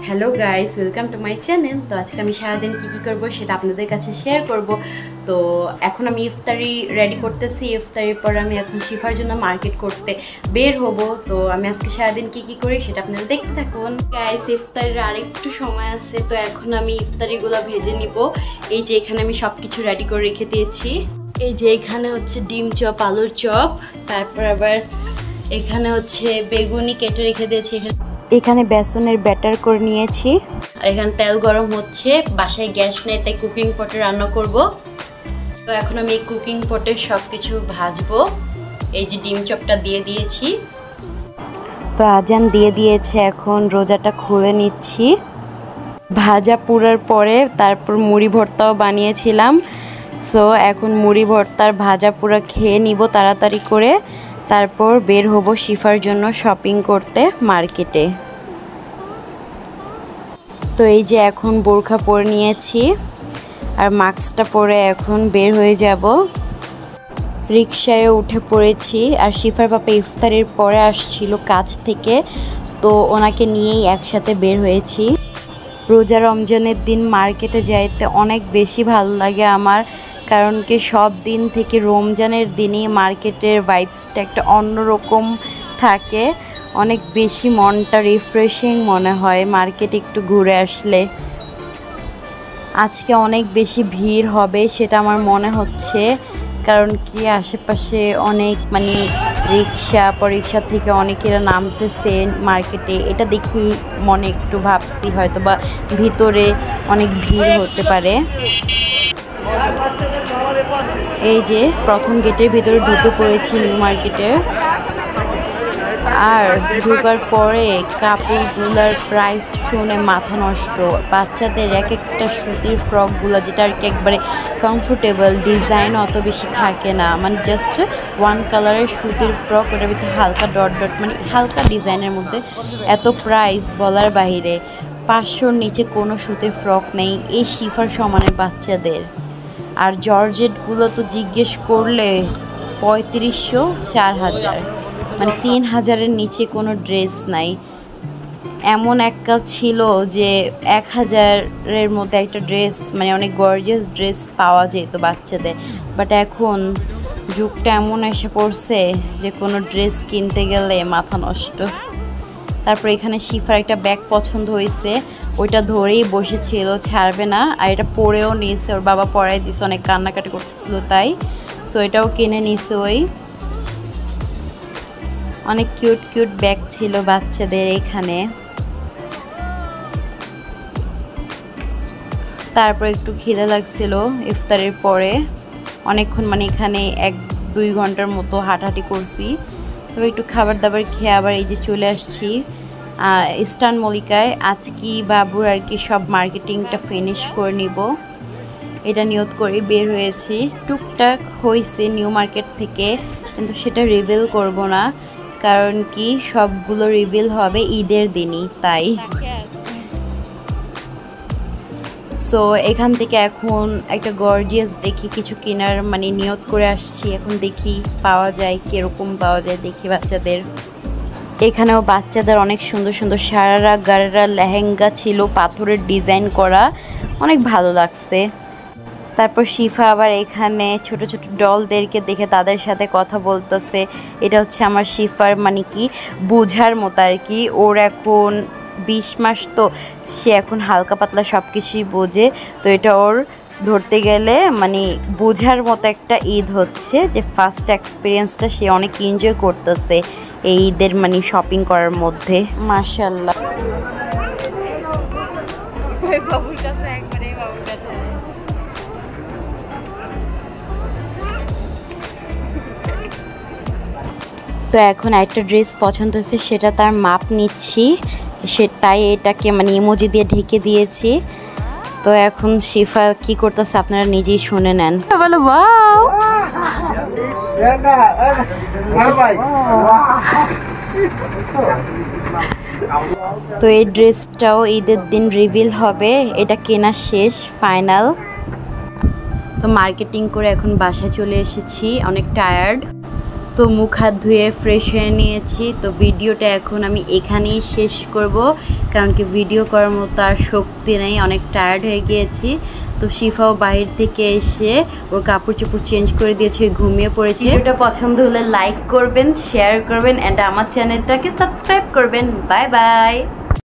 Hello guys, welcome to my channel. তো আজকে আমি সারাদিন কী কী করবো সেটা আপনাদের কাছে শেয়ার করব। তো এখন আমি ইফতারি রেডি করতেছি। ইফতারির পর আমি এখন শিফার জন্য মার্কেট করতে বের হব। তো আমি আজকে সারাদিন কী কী করি সেটা আপনারা দেখতে থাকুন। গাইস, ইফতারির আরেকটু সময় আছে, তো এখন আমি ইফতারিগুলো ভেজে নিব। এই যে এখানে আমি সব কিছু রেডি করে রেখে দিয়েছি। এই যে এখানে হচ্ছে ডিম চপ, আলুর চপ, তারপর আবার এখানে হচ্ছে বেগুনি কেটে রেখে দিয়েছি। এখানে বেসনের ব্যাটার করে নিয়েছি। আর এখানে তেল গরম হচ্ছে, বাসায় গ্যাস নেই তাই কুকিং পটে রান্না করব। তো এখন আমি এই কুকিং পটে সব কিছু ভাজবো। এই যে ডিম চপটা দিয়ে দিয়েছি। তো আজান দিয়ে দিয়েছে, এখন রোজাটা খুলে নিচ্ছি। ভাজা পুরার পরে তারপর মুড়ি ভর্তাও বানিয়েছিলাম। সো এখন মুড়ি ভর্তার ভাজা পুরা খেয়ে নিব তাড়াতাড়ি করে, তারপর বের হব শিফার জন্য শপিং করতে মার্কেটে। তো এই যে এখন বোরখা পরে নিয়েছি আর মাস্কটা পরে এখন বের হয়ে যাব। রিকশায় উঠে পড়েছি। আর শিফার পাপা ইফতারির পরে আসছিল কাজ থেকে, তো ওনাকে নিয়েই একসাথে বের হয়েছি। রোজা রমজানের দিন মার্কেটে যাইতে অনেক বেশি ভালো লাগে আমার, কারণ কি সব দিন থেকে রমজানের দিনই মার্কেটের ভাইবসটা একটা অন্যরকম থাকে। অনেক বেশি মনটা রিফ্রেশিং মনে হয় মার্কেটে একটু ঘুরে আসলে। আজকে অনেক বেশি ভিড় হবে সেটা আমার মনে হচ্ছে, কারণ কি আশেপাশে অনেক রিক্সা রিক্সা থেকে অনেকেরা নামতেছে মার্কেটে। এটা দেখি মনে একটু ভাবছি হয়তো বা ভিতরে অনেক ভিড় হতে পারে। এই যে প্রথম গেটের ভিতরে ঢুকে পড়েছি নিউ মার্কেটে। আর ঢোকার পরে কাপড়গুলার প্রাইস শুনে মাথা নষ্ট। বাচ্চাদের এক একটা সুতির ফ্রকগুলো, যেটা আর কি একবারে কমফোর্টেবল, ডিজাইন অত বেশি থাকে না, জাস্ট ওয়ান কালারের সুতির ফ্রক, ওটার ভিতরে হালকা ডট ডট হালকা ডিজাইনের মধ্যে। এত প্রাইস বলার বাহিরে। 500-র নিচে কোনো সুতির ফ্রক নেই এই শিফার সমানের বাচ্চাদের। আর জর্জেটগুলো তো জিজ্ঞেস করলে 3500, 4000, 3000-এর নিচে কোনো ড্রেস নাই। এমন এককাল ছিল যে 1000-এর মধ্যে একটা ড্রেস, অনেক গর্জিয়াস ড্রেস পাওয়া যেত বাচ্চাদের। বাট এখন যুগটা এমন এসে পড়ছে যে কোনো ড্রেস কিনতে গেলে মাথা নষ্ট। তারপর এখানে শিফার একটা ব্যাগ পছন্দ হয়েছে, ওইটা ধরেই বসেছিল, ছাড়বে না। আর এটা পরেও নিয়েছে, ওর বাবা পরাই দিয়েছে, অনেক কান্নাকাটি করতেছিল তাই। সো এটাও কিনে নিয়েছে। ওই অনেক কিউট কিউট ব্যাগ ছিল বাচ্চাদের এখানে। তারপর একটু খিদে লাগছিল ইফতারের পরে, অনেকক্ষণ এখানে 1-2 ঘন্টার মতো হাঁটাহাঁটি করছি। তবে একটু খাবার দাবার খেয়ে আবার এই যে চলে আসছি ইস্টার্ন মল্লিকায়। আজকে বাবুর আর কি সব মার্কেটিংটা ফিনিশ করে নিব, এটা নিয়ত করে বের হয়েছি। টুকটাক হয়েছে নিউ মার্কেট থেকে, কিন্তু সেটা রিভিল করব না, কারণ কি সবগুলো রিভিল হবে ঈদের দিনই তাই। সো এখান থেকে এখন একটা গর্জিয়াস দেখি কিছু কেনার নিয়ত করে আসছি। এখন দেখি পাওয়া যায়, কীরকম পাওয়া যায় দেখি বাচ্চাদের। এখানেও বাচ্চাদের অনেক সুন্দর সুন্দর সারারা গারারা লেহেঙ্গা ছিল, পাথরের ডিজাইন করা, অনেক ভালো লাগছে। তারপর শিফা আবার এখানে ছোট ছোট ডলদেরকে দেখে তাদের সাথে কথা বলতেছে। এটা হচ্ছে আমার শিফার কি বোঝার মতো আর কি। ওর এখন 20 মাস, তো সে এখন হালকা পাতলা সব কিছুই বোঝে। তো এটা ওর ধরতে গেলে বোঝার মতো একটা ঈদ হচ্ছে, যে ফার্স্ট এক্সপিরিয়েন্সটা সে অনেক এনজয় করতেছে এই ঈদের শপিং করার মধ্যে। মাশাআল্লাহ। তো এখন একটা ড্রেস পছন্দ হয়েছে, সেটা তার মাপ নিচ্ছি, তাই এটাকে ইমোজি দিয়ে ঢেকে দিয়েছি। তো এখন শিফা কি করতেছে আপনারা নিজেই শুনে নেন। বলো ওয়াও। তো এই ড্রেসটাও ঈদের দিন রিভিল হবে, এটা কেনা শেষ ফাইনাল। তো মার্কেটিং করে এখন বাসায় চলে এসেছি, অনেক টায়ার্ড। তো মুখ হাত ধুয়ে ফ্রেশ হয়ে নিয়েছি। তো ভিডিওটা এখন আমি এখানেই শেষ করব, কারণ কি ভিডিও করার মতো আর শক্তি নেই, অনেক টায়ার্ড হয়ে গিয়েছি। তো শিফাও বাইরে থেকে এসে ওর কাপড় চোপড় চেঞ্জ করে দিয়েছে, ঘুমিয়ে পড়েছে। ভিডিওটা পছন্দ হলে লাইক করবেন, শেয়ার করবেন অ্যান্ড আমার চ্যানেলটাকে সাবস্ক্রাইব করবেন। Bye bye.